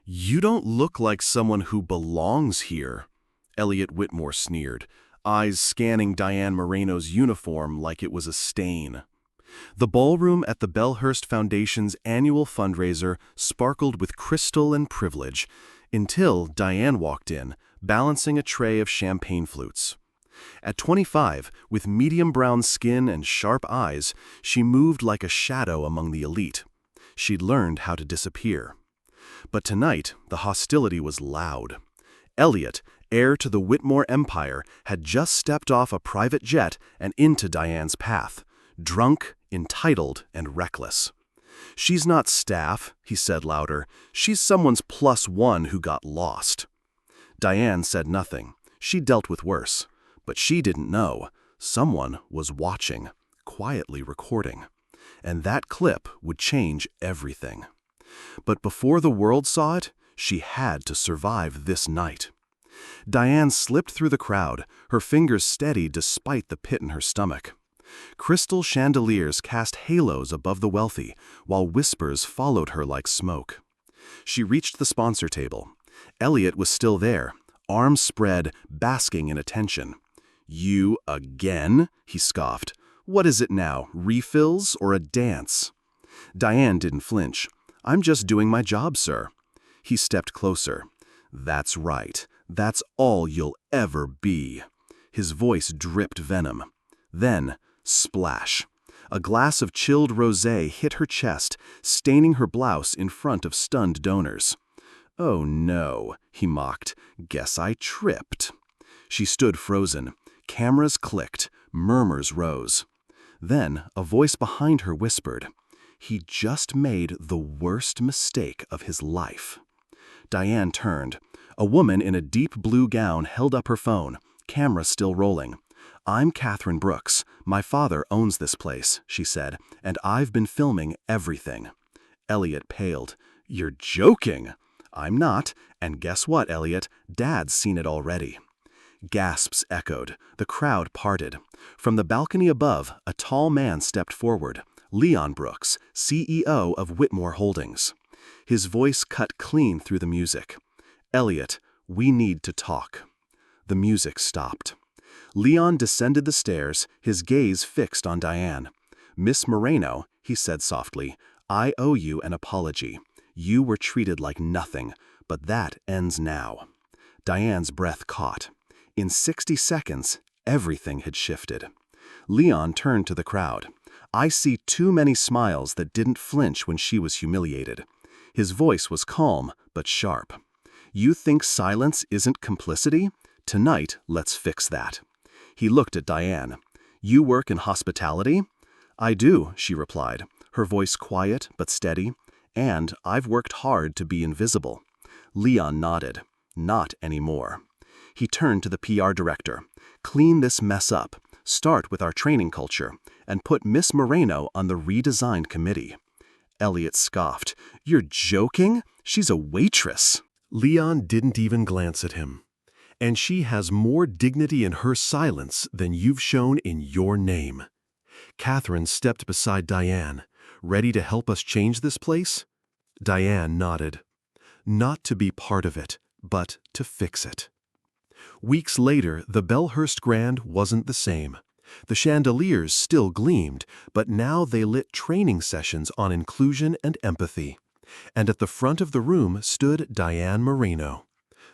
"You don't look like someone who belongs here," Elliot Whitmore sneered, eyes scanning Diane Moreno's uniform like it was a stain. The ballroom at the Bellhurst Foundation's annual fundraiser sparkled with crystal and privilege, until Diane walked in, balancing a tray of champagne flutes. At 25, with medium brown skin and sharp eyes, she moved like a shadow among the elite. She'd learned how to disappear. But tonight, the hostility was loud. Elliot, heir to the Whitmore empire, had just stepped off a private jet and into Diane's path, drunk, entitled, and reckless. "She's not staff," he said louder. "She's someone's +1 who got lost." Diane said nothing. She dealt with worse. But she didn't know. Someone was watching, quietly recording. And that clip would change everything. But before the world saw it, she had to survive this night. Diane slipped through the crowd, her fingers steady despite the pit in her stomach. Crystal chandeliers cast halos above the wealthy, while whispers followed her like smoke. She reached the sponsor table. Elliot was still there, arms spread, basking in attention. "You again?" he scoffed. "What is it now, refills or a dance?" Diane didn't flinch. "I'm just doing my job, sir." He stepped closer. "That's right. That's all you'll ever be." His voice dripped venom. Then, splash. A glass of chilled rosé hit her chest, staining her blouse in front of stunned donors. "Oh no," he mocked. "Guess I tripped." She stood frozen. Cameras clicked, murmurs rose. Then a voice behind her whispered, "He just made the worst mistake of his life." Diane turned. A woman in a deep blue gown held up her phone, camera still rolling. "I'm Catherine Brooks. My father owns this place," she said, "and I've been filming everything." Elliot paled. "You're joking." "I'm not, and guess what, Elliot? Dad's seen it already." Gasps echoed. The crowd parted. From the balcony above, a tall man stepped forward. Leon Brooks, CEO of Whitmore Holdings. His voice cut clean through the music. "Elliot, we need to talk." The music stopped. Leon descended the stairs, his gaze fixed on Diane. "Miss Moreno," he said softly, "I owe you an apology. You were treated like nothing, but that ends now." Diane's breath caught. In 60 seconds, everything had shifted. Leon turned to the crowd. "I see too many smiles that didn't flinch when she was humiliated." His voice was calm, but sharp. "You think silence isn't complicity? Tonight, let's fix that." He looked at Diane. "You work in hospitality?" "I do," she replied, her voice quiet but steady. "And I've worked hard to be invisible." Leon nodded. "Not anymore." He turned to the PR director. "Clean this mess up. Start with our training culture. And put Miss Moreno on the redesigned committee." Elliot scoffed. "You're joking? She's a waitress." Leon didn't even glance at him. "And she has more dignity in her silence than you've shown in your name." Catherine stepped beside Diane. "Ready to help us change this place?" Diane nodded. "Not to be part of it, but to fix it." Weeks later, the Bellhurst Grand wasn't the same. The chandeliers still gleamed, but now they lit training sessions on inclusion and empathy. And at the front of the room stood Diane Moreno.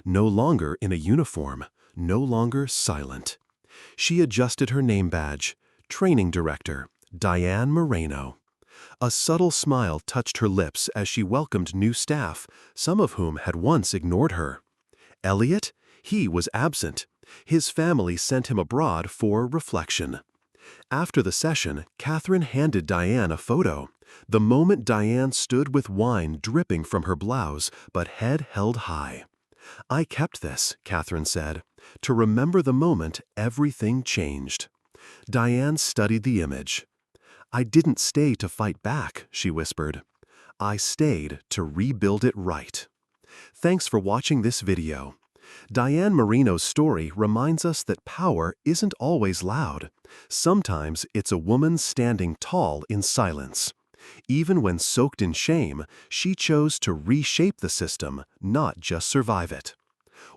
No longer in a uniform, no longer silent. She adjusted her name badge. Training Director, Diane Moreno. A subtle smile touched her lips as she welcomed new staff, some of whom had once ignored her. Elliot? He was absent. His family sent him abroad for reflection. After the session, Catherine handed Diane a photo. The moment Diane stood with wine dripping from her blouse, but head held high. "I kept this," Catherine said, "to remember the moment everything changed." Diane studied the image. "I didn't stay to fight back," she whispered. "I stayed to rebuild it right." Thanks for watching this video. Diane Moreno's story reminds us that power isn't always loud. Sometimes it's a woman standing tall in silence. Even when soaked in shame, she chose to reshape the system, not just survive it.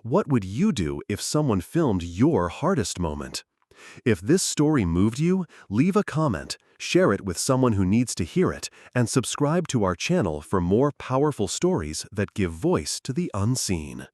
What would you do if someone filmed your hardest moment? If this story moved you, leave a comment, share it with someone who needs to hear it, and subscribe to our channel for more powerful stories that give voice to the unseen.